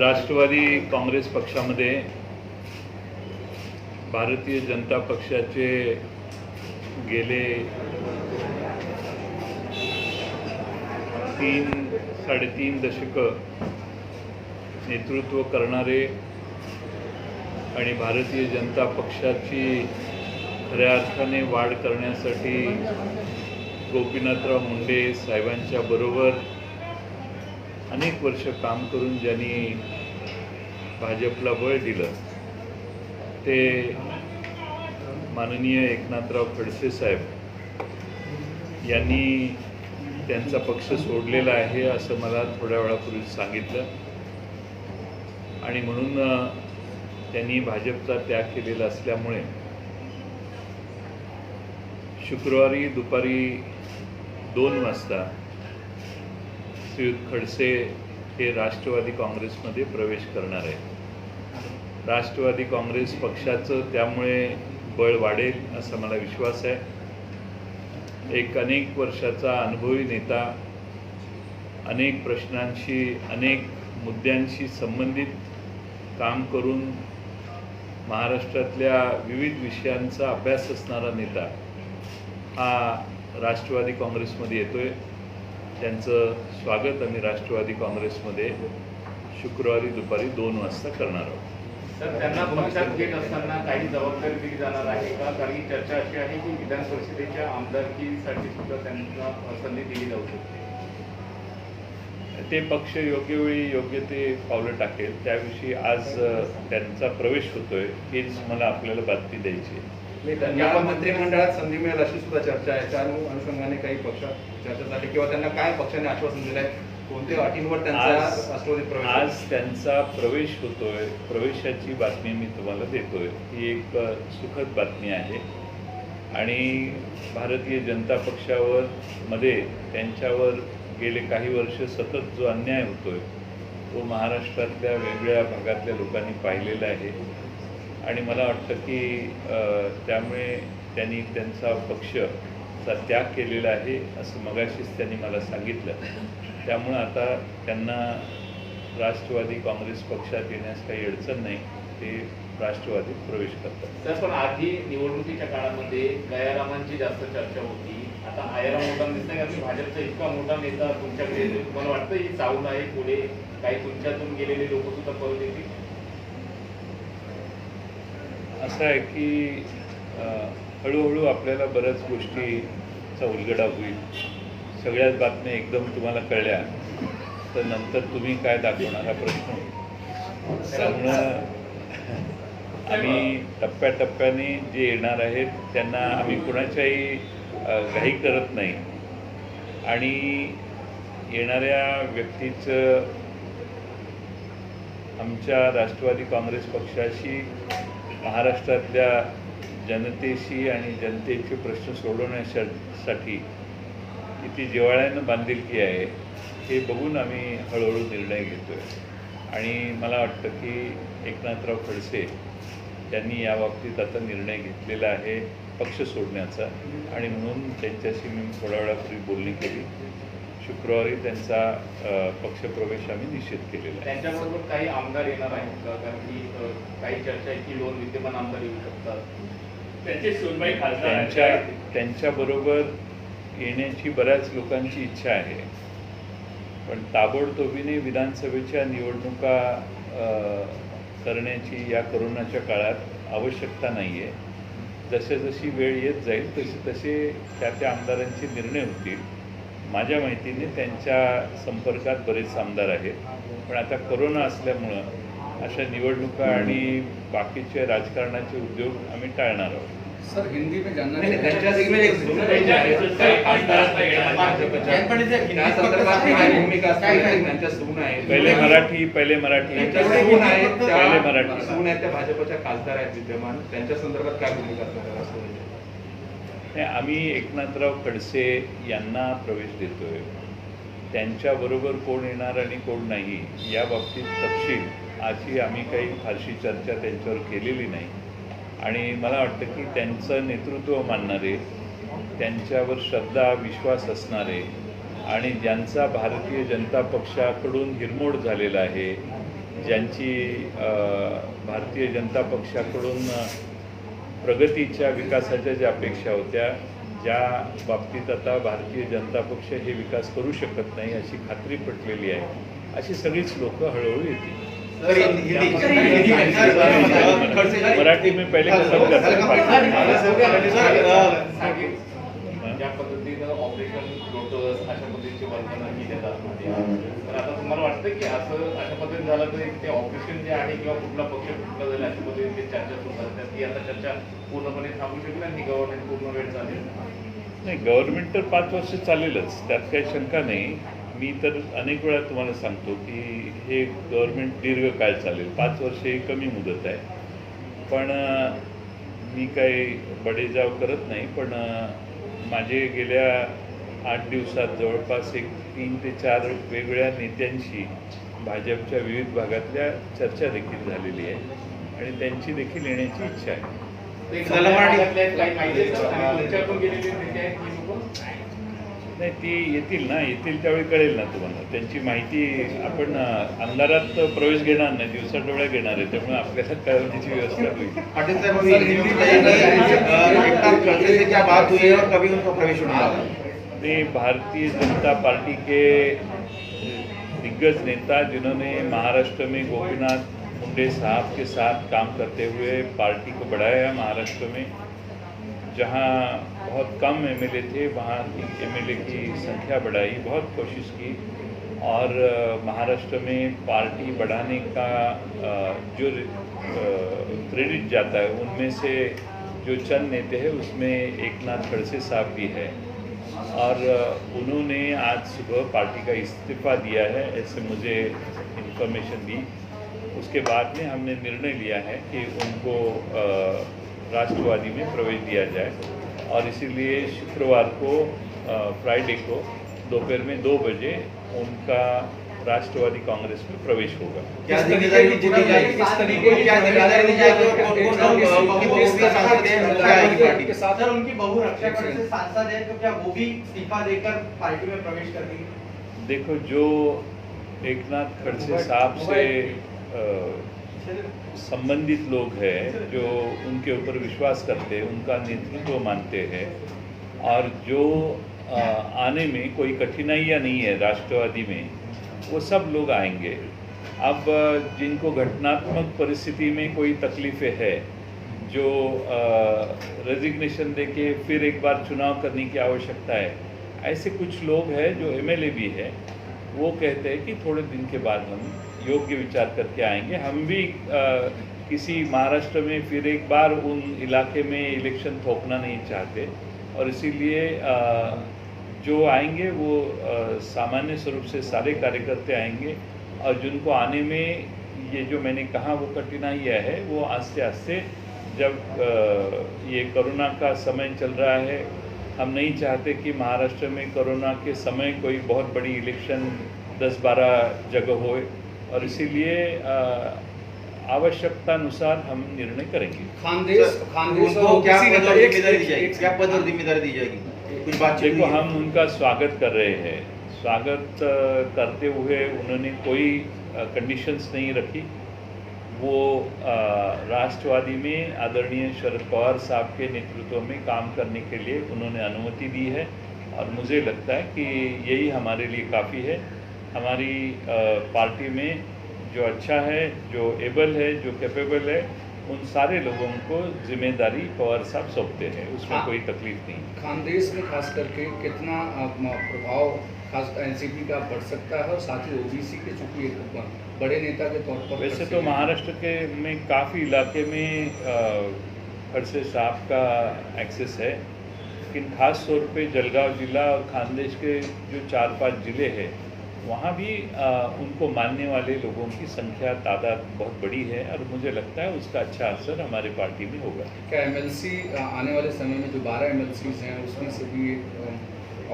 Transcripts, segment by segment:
राष्ट्रवादी काँग्रेस पक्षामध्ये भारतीय जनता पक्षाचे गेले 3-3.5 दशक नेतृत्व करणारे आणि भारतीय जनता पक्षाची खऱ्या अर्थाने वाढ करण्यासाठी गोपीनाथराव मुंडे साहेबांच्या बरोबर अनेक वर्ष काम करून ज्यांनी भाजपला बळ दिलं ते माननीय एकनाथराव खडसे साहेब यांनी त्यांचा पक्ष सोडलेला आहे असं मला थोड्या वेळापूर्वी सांगितलं आणि म्हणून त्यांनी भाजपचा त्याग केलेला असल्यामुळे शुक्रवारी दुपारी 2 वाजता श्रीयुत खडसे हे राष्ट्रवादी काँग्रेसमध्ये प्रवेश करणार आहे। राष्ट्रवादी काँग्रेस पक्षाचं त्यामुळे बळ वाढेल असा मला विश्वास आहे। एक अनेक वर्षाचा अनुभवी नेता, अनेक प्रश्नांशी अनेक मुद्द्यांशी संबंधित काम करून महाराष्ट्रातल्या विविध विषयांचा अभ्यास असणारा नेता हा राष्ट्रवादी काँग्रेसमध्ये येतोय। त्यांचं स्वागत आम्ही राष्ट्रवादी काँग्रेसमध्ये शुक्रवारी दुपारी 2 वाजता करणार आहोत। सर, त्यांना पक्षात घेत असताना काही जबाबदारी दिली जाणार आहे का? कारण ही चर्चा अशी आहे की विधान परिषदेच्या आमदारकीसाठी सुद्धा त्यांना संधी दिली जाऊ शकते। ते पक्ष योग्य वेळी योग्य ते पावलं टाकेल, त्याविषयी आज त्यांचा प्रवेश होतोय हीच मला आपल्याला बातमी द्यायची आहे। या मंत्रिमंडळात संधी मिळेल अशी सुद्धा चर्चा आहे। त्या अनुषंगाने काही पक्षात चर्चा झाली किंवा त्यांना काय पक्षाने आश्वासन दिलंय, कोणत्या अटींवर त्यांचा राष्ट्रवादी प्रवेश? आज त्यांचा प्रवेश होतोय, प्रवेशाची बातमी मी तुम्हाला देतोय। ही एक सुखद बातमी आहे आणि भारतीय जनता पक्षावर मध्ये त्यांच्यावर गेले काही वर्ष सतत जो अन्याय होतोय तो महाराष्ट्रातल्या वेगवेगळ्या भागातल्या लोकांनी पाहिलेला आहे आणि मला वाटतं की त्यामुळे त्यांनी त्यांचा पक्षचा त्याग केलेला आहे असं मगाशीच त्यांनी मला सांगितलं। त्यामुळे आता त्यांना राष्ट्रवादी काँग्रेस पक्षात येण्यास काही अडचण नाही, ते राष्ट्रवादीत प्रवेश करतात। सर, पण आधी निवडणुकीच्या काळामध्ये गयारामांची जास्त चर्चा होती, आता आयाराम होताना दिसतंय का? तुम्ही भाजपचा इतका मोठा नेता तुमच्याकडे, तुम्हाला वाटतं ही चावून आहे पुढे काही तुमच्यातून गेलेले लोक सुद्धा परत येतील? असं आहे की हळूहळू आपल्याला बऱ्याच गोष्टीचा उलगडा होईल। सगळ्याच बातम्या एकदम तुम्हाला कळल्या तर नंतर तुम्ही काय दाखवणार हा प्रश्न होईल। त्यामुळं आम्ही टप्प्याटप्प्याने जे येणार आहेत त्यांना आम्ही कुणाच्याही घाई करत नाही आणि येणाऱ्या व्यक्तीचं आमच्या राष्ट्रवादी काँग्रेस पक्षाशी, महाराष्ट्रातल्या जनतेशी आणि जनतेचे प्रश्न सोडवण्यासाठी किती जिव्हाळ्यानं बांधिलकी आहे हे बघून आम्ही हळूहळू निर्णय घेतोय आणि मला वाटतं की एकनाथराव खडसे त्यांनी या बाबतीत आता निर्णय घेतलेला आहे पक्ष सोडण्याचा आणि म्हणून त्यांच्याशी मी थोड्या वेळापूर्वी बोलणी केली। शुक्रवारी त्यांचा पक्षप्रवेश आम्ही निश्चित केलेला आहे। त्यांच्याबरोबर काही आमदार येणार आहेत का? कारण की काही चर्चा आहे की 2 विद्यमान आमदार येऊ शकतात, त्यांचे सुनबाई खासदार त्यांच्याबरोबर येण्याची बऱ्याच लोकांची इच्छा आहे, पण ताबडतोबीने विधानसभेच्या निवडणुका करण्याची या कोरोनाच्या काळात आवश्यकता नाही आहे। जशी वेळ येत जाईल तसे त्या आमदारांचे निर्णय होतील। माझ्या माहितीने त्यांच्या संपर्कात बरेच आमदार आहेत, पण आता कोरोना असल्यामुळं अशा निवडणुका आणि बाकीचे राजकारणाचे उद्योग आम्ही टाळणार आहोत। सर, हिंदी में जानना पहिले मराठी भाजपच्या खासदार आहेत विद्यमान, त्यांच्या संदर्भात काय भूमिका असणार आहे? आम्ही एकनाथराव खडसे यांना प्रवेश देतोय। त्यांच्याबरोबर कोण येणार आणि कोण नाही या बाबतीत तपशील अशी आम्ही काही फारशी चर्चा त्यांच्यावर केलेली नाही। आणि मला वाटतं की त्यांचं नेतृत्व मानणारे, त्यांच्यावर श्रद्धा विश्वास असणारे आणि ज्यांचा भारतीय जनता पक्षाकडून हिरमोड झालेला आहे, ज्यांची भारतीय जनता पक्षाकडून प्रगतीच्या विकासाच्या ज्या अपेक्षा होत्या, ज्या बाबतीत आता भारतीय जनता पक्ष हे विकास करू शकत नाही अशी खात्री पटलेली आहे, अशी सगळीच लोक हळूहळू येतील. मराठी में पहले खत्म करते ज्या पद्धतीनं ऑपरेशन लोटस अशा पद्धतीची वर्णनं केली जातात, तर आता तुम्हाला वाटतं की असं अशा पद्धतीने झालं तर ते ऑपरेशन जे आहे किंवा कुठला पक्ष कुठला झाला अशा पद्धतीने चर्चा सुरू झाली, ती आता चर्चा पूर्णपणे थांबू शकेल आणि गव्हर्नमेंट पूर्ण वेळ चालेल? नाही, गव्हर्नमेंट तर 5 वर्ष चालेलच, त्यात काही शंका नाही. मी तर अनेक वेळा तुम्हाला सांगतो की हे गव्हर्नमेंट दीर्घकाळ चालेल, 5 वर्ष ही कमी मुदत आहे. पण मी काही बडेजाव करत नाही, पण माझे गेल्या 8 दिवसात जवळपास 3 ते 4 वेगवेगळ्या नेत्यांशी भाजपच्या विविध भागातल्या चर्चा देखील झालेली आहे आणि त्यांची देखील येण्याची इच्छा आहे. काही माहिती आहे का? आणि तुमच्याकडून गेलेले नेते आहेत की लोक? नाही, ती येतील ना, येतील त्यावेळी कळेल ना तुम्हाला. त्यांची माहिती आपण अंधारात प्रवेश घेणार नाही, दिवसाडोळ्या घेणार आहे, त्यामुळे आपल्याला कळवण्याची व्यवस्था होईल. पाटिल साहब, अभी हिंदी एकनाथ खड़से से क्या बात हुई है और कभी उनका प्रवेश होगा? ये भारतीय जनता पार्टी के दिग्गज नेता जिन्होंने महाराष्ट्र में गोपीनाथ मुंडे साहब के साथ काम करते हुए पार्टी को बढ़ाया, महाराष्ट्र में जहां बहुत कम एमएलए थे वहां की एमएलए की संख्या बढ़ाई, बहुत कोशिश की और महाराष्ट्र में पार्टी बढ़ाने का जो क्रेडिट जाता है उनमें से जो चंद नेते हैं उसमें एकनाथ खड़से साहब भी है और उन्होंने आज सुबह पार्टी का इस्तीफ़ा दिया है, ऐसे मुझे इन्फॉर्मेशन दी। उसके बाद में हमने निर्णय लिया है कि उनको राष्ट्रवादी में प्रवेश दिया जाए और इसीलिए शुक्रवार को फ्राइडे को दोपहर में 2 बजे उनका राष्ट्रवादी कांग्रेस में प्रवेश होगा। क्या जिम्मेदारी दी जाएगी? किस तरीके की क्या जिम्मेदारी दी जाएगी और कौन-कौन लोग सांसद हैं, क्या आएगी पार्टी के साथ? सर, उनकी बहू रक्षा कवच से सांसद है, तो क्या वो भी इस्तीफा देकर पार्टी में प्रवेश कर देंगे? देखो, जो एकनाथ खड़से साहब से संबंधित लोग हैं, जो उनके ऊपर विश्वास करते हैं, उनका नेतृत्व मानते हैं और जो आने में कोई कठिनाइयाँ नहीं है राष्ट्रवादी में, वो सब लोग आएंगे। अब जिनको घटनात्मक परिस्थिति में कोई तकलीफ़ें है, जो रेजिग्नेशन देके फिर एक बार चुनाव करने की आवश्यकता है, ऐसे कुछ लोग हैं जो एमएलए भी है, वो कहते हैं कि थोड़े दिन के बाद हम योग्य विचार करके आएंगे। हम भी किसी महाराष्ट्र में फिर एक बार उन इलाके में इलेक्शन थोपना नहीं चाहते और इसीलिए जो आएंगे वो सामान्य स्वरूप से सारे कार्यकर्ता आएंगे और जिनको आने में ये जो मैंने कहा वो कठिनाइयाँ है, वो आस्ते आस्ते जब ये कोरोना का समय चल रहा है, हम नहीं चाहते कि महाराष्ट्र में कोरोना के समय कोई बहुत बड़ी इलेक्शन 10-12 जगह होए और इसीलिए आवश्यकता अनुसार हम निर्णय करेंगे। खानदेश को क्या पद और जिम्मेदारी दी जाएगी? क्या पद और जिम्मेदारी दी जाएगी? कुछ बातचीत देखो, हम उनका स्वागत कर रहे हैं। स्वागत करते हुए उन्होंने कोई कंडीशंस नहीं रखी। वो राष्ट्रवादी में आदरणीय शरद पवार साहब के नेतृत्व में काम करने के लिए उन्होंने अनुमति दी है और मुझे लगता है कि यही हमारे लिए काफ़ी है। हमारी पार्टी में जो अच्छा है, जो एबल है, जो कैपेबल है, उन सारे लोगों को जिम्मेदारी पवार साहब सौंपते हैं, उसमें कोई तकलीफ नहीं। खानदेश में खास करके कितना प्रभाव खास एनसीपी का बढ़ सकता है और साथ ही ओबीसी के चूंकि एक बड़े नेता के तौर पर? वैसे तो महाराष्ट्र के में काफ़ी इलाके में खड़से साहब का एक्सेस है, लेकिन ख़ास तौर पे जलगांव जिला और खानदेश के जो 4-5 ज़िले हैं वहाँ भी उनको मानने वाले लोगों की संख्या तादाद बहुत बड़ी है और मुझे लगता है उसका अच्छा असर हमारे पार्टी में होगा। क्या एमएलसी आने वाले समय में जो 12 एमएलसीज हैं उसमें से भी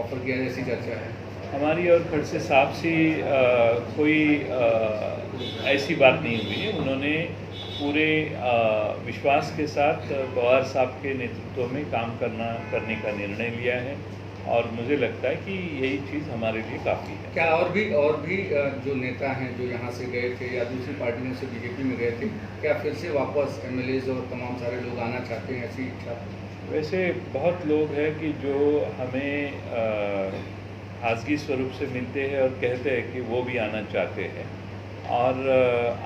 ऑफर किया जैसी चर्चा है? हमारी और खड़से साहब से कोई ऐसी बात नहीं हुई है। उन्होंने पूरे विश्वास के साथ पवार साहब के नेतृत्व में काम करने का निर्णय लिया है और मुझे लगता है कि यही चीज़ हमारे लिए काफ़ी है। क्या और भी जो नेता हैं जो यहाँ से गए थे या दूसरी पार्टियों से बीजेपी में गए थे, क्या फिर से वापस एमएलएज और तमाम सारे लोग आना चाहते हैं, ऐसी इच्छा? वैसे बहुत लोग हैं कि जो हमें खासगी स्वरूप से मिलते हैं और कहते हैं कि वो भी आना चाहते हैं और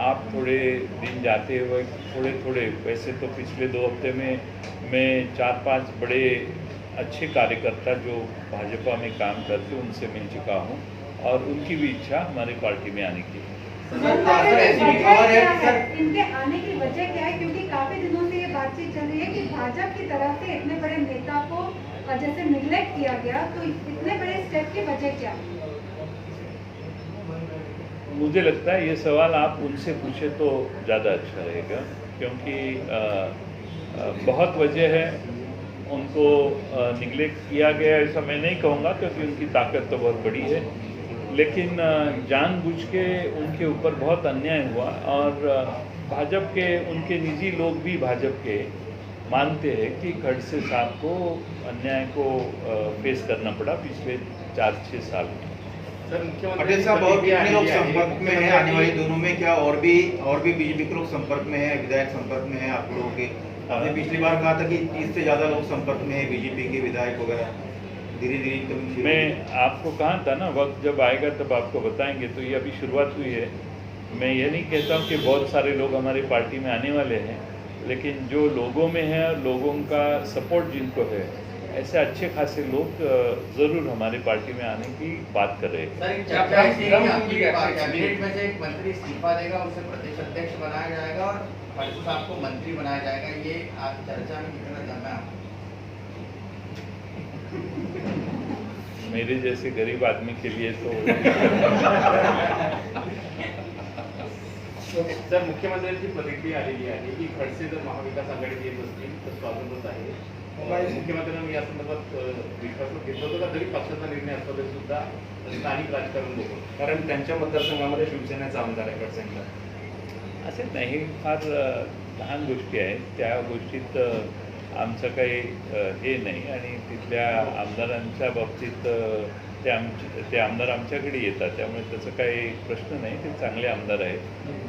आप थोड़े दिन जाते हुए थोड़े वैसे तो पिछले 2 हफ्ते में मैं 4-5 बड़े अच्छे कार्यकर्ता जो भाजपा में काम करते उनसे मिल चुका हूँ और उनकी भी इच्छा हमारी पार्टी में आने की है। इनके आने की वजह क्या है, क्योंकि काफी दिनों से ये बातचीत चल रही है कि भाजपा की तरफ से इतने बड़े नेता को जैसे निगलेक्ट किया गया, तो इतने बड़े स्टेप की वजह क्या? मुझे लगता है ये सवाल आप उनसे पूछे तो ज़्यादा अच्छा रहेगा, क्योंकि बहुत वजह है उनको निगलेक्ट किया गया ऐसा मैं नहीं कहूँगा, क्योंकि उनकी ताकत तो बहुत बड़ी है, लेकिन जानबूझ के उनके ऊपर बहुत अन्याय हुआ और भाजपा के उनके निजी लोग भी भाजपा के मानते हैं कि खड़से साहब को अन्याय को फेस करना पड़ा पिछले 4-6 साल में। सर मुख्यमंत्री पटेल साहब और कितने लोग संपर्क में हैं आने वाले दिनों में? क्या और भी बीजेपी के लोग संपर्क में हैं, विधायक संपर्क में हैं आप लोगों के? आपने पिछली बार कहा था कि 30 से ज़्यादा लोग संपर्क में हैं बीजेपी के विधायक वगैरह, धीरे मैं आपको कहा था ना, वक्त जब आएगा तब आपको बताएंगे। तो ये अभी शुरुआत हुई है। मैं ये नहीं कहता हूँ कि बहुत सारे लोग हमारी पार्टी में आने वाले हैं, लेकिन जो लोगों में है और लोगों का सपोर्ट जिनको है, ऐसे अच्छे खासे लोग ज़रूर हमारी पार्टी में आने की बात कर रहे हैं। सर एक चर्चा ऐसी है कि आपकी कैबिनेट में से एक मंत्री इस्तीफा देगा, उसे प्रदेश अध्यक्ष बनाया जाएगा और खड़से साहब को मंत्री बनाया जाएगा, ये आज चर्चा में कितना दम है आपको? मेरे जैसे गरीब आदमी के लिए तो सर मुख्यमंत्र्यांची प्रतिक्रिया आलेली आहे की खडसे जर महाविकास आघाडीत येत असतील तर स्वागतच आहे. मुख्यमंत्र्यांनी या संदर्भात विश्वासात घेतलं होतं का, जरी पक्षाचा निर्णय असला तरी सुद्धा स्थानिक राजकारण बघून? कारण त्यांच्या मतदारसंघामध्ये शिवसेनेचा आमदार आहे खडसेंचा. असे नाही, फार लहान गोष्टी आहेत त्या गोष्टीत आमचं काही हे नाही आणि तिथल्या आमदारांच्या बाबतीत ते आमदार आमच्याकडे येतात, त्यामुळे त्याचं काही प्रश्न नाही, ते चांगले आमदार आहेत.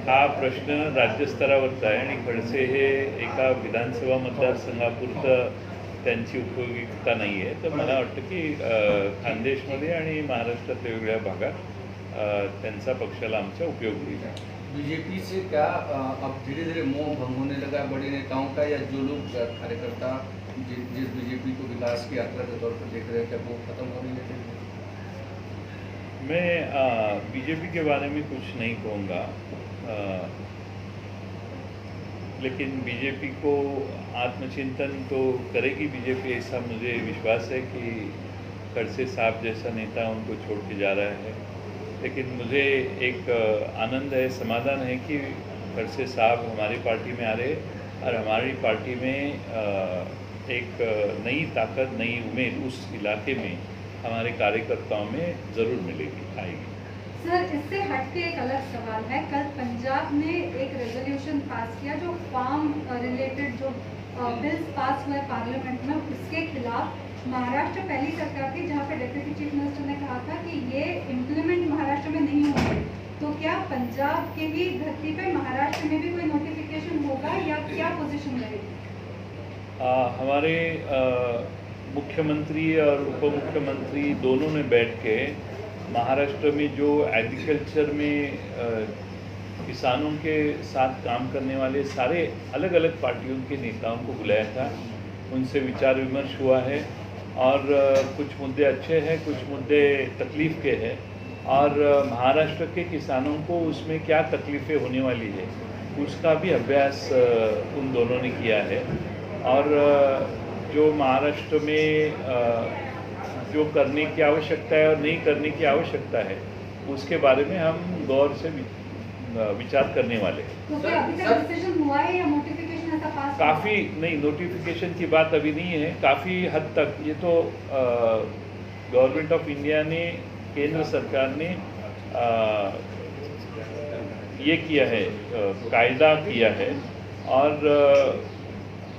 हा प्रश्न राज्यस्तरावरचा आहे आणि खडसे हे एका विधानसभा मतदारसंघापुरतं त्यांची उपयोगिता नाही आहे. तर मला वाटतं की खानदेशमध्ये आणि महाराष्ट्रातल्या वेगवेगळ्या भागात त्यांचा पक्षाला आमचा उपयोग होईल. बीजेपी से क्या अब धीरे धीरे मोह भंग होने लगा बड़े नेताओं का, या जो लोग कार्यकर्ता जिस बीजेपी को विकास की यात्रा के तौर पर देख रहे थे वो खत्म हो रही है? मैं बीजेपी के बारे में कुछ नहीं कहूँगा, लेकिन बीजेपी को आत्मचिंतन तो करेगी बीजेपी, ऐसा मुझे विश्वास है कि खड़से साहब जैसा नेता उनको छोड़ के जा रहा है. लेकिन मुझे एक आनंद है, समाधान है कि खड़से साहब हमारी पार्टी में आ रहे और हमारी पार्टी में एक नई ताकत, नई उम्मीद उस इलाके में हमारे कार्यकर्ताओं में ज़रूर मिलेगी, आएगी. सर इससे हटके एक अलग सवाल है, कल पंजाब ने एक रेजोल्यूशन पास किया जो फार्म रिलेटेड जो बिल्स पास हुए पार्लियामेंट में, उसके खिलाफ महाराष्ट्र पहली सरकार थी जहां पे डिप्टी चीफ मिनिस्टर ने कहा था कि ये इम्प्लीमेंट महाराष्ट्र में नहीं होंगे. तो क्या पंजाब के भी धरती पे महाराष्ट्र में भी कोई नोटिफिकेशन होगा या क्या पोजीशन रहेगी? हमारे मुख्यमंत्री और उप मुख्यमंत्री दोनों ने बैठ के महाराष्ट्र में जो एग्रीकल्चर में किसानों के साथ काम करने वाले सारे अलग अलग पार्टियों के नेताओं को बुलाया था, उनसे विचार विमर्श हुआ है और कुछ मुद्दे अच्छे हैं, कुछ मुद्दे तकलीफ़ के हैं और महाराष्ट्र के किसानों को उसमें क्या तकलीफ़ें होने वाली है उसका भी अभ्यास उन दोनों ने किया है. और जो महाराष्ट्र में जो करने की आवश्यकता है और नहीं करने की आवश्यकता है उसके बारे में हम गौर से विचार करने वाले हैं. तो क्या अभी तक डिसीजन हुआ है या नोटिफिकेशन ऐसा पास? काफ़ी नहीं, नोटिफिकेशन की बात अभी नहीं है. काफ़ी हद तक ये तो गवर्नमेंट ऑफ इंडिया ने, केंद्र सरकार ने ये किया है, कायदा किया है और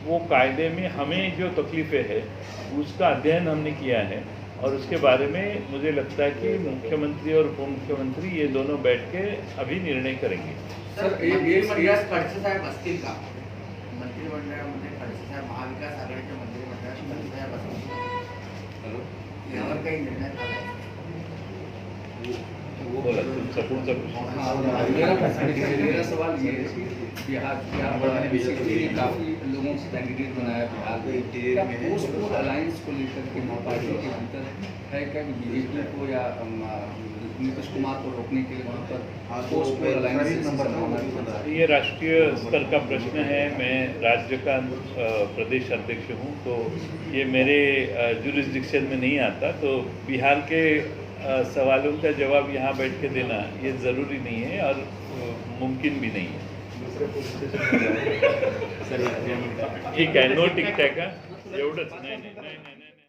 वो कायदे में हमें जो तकलीफ़ें है उसका अध्ययन हमने किया है और उसके बारे में मुझे लगता है कि मुख्यमंत्री और उप मुख्यमंत्री ये दोनों बैठ के अभी निर्णय करेंगे। सर मंत्रिमंडळात खडसे साहेब असतील का? मंत्रिमंडळामध्ये खडसे साहेब महाविकास आघाडीच्या मंत्रिमंडळात खडसे साहेब असतील यावर काही निर्णय झाला आहे? बोला तुमचा पुढचा प्रश्न। हाँ, मेरा सवाल ये है कि बिहार बढ़ाने के लिए काफ़ी लोगों से कैंडिडेट बनाया बिहार में, क्या पोस्ट अलायंस को लेकर के पार्टी के भीतर है क्या कि बीजेपी को या नीतीश कुमार को रोकने के लिए वहाँ पर पोस्ट अलायंस? ये राष्ट्रीय स्तर का प्रश्न है। मैं राज्य का प्रदेश अध्यक्ष हूँ, तो ये मेरे जुरिस्डिक्शन में नहीं आता, तो बिहार के सवालों का जवाब यहाँ बैठ के देना ये ज़रूरी नहीं है और मुमकिन भी नहीं है। ठीक है, नो टिकट है का एवढंच? नाही.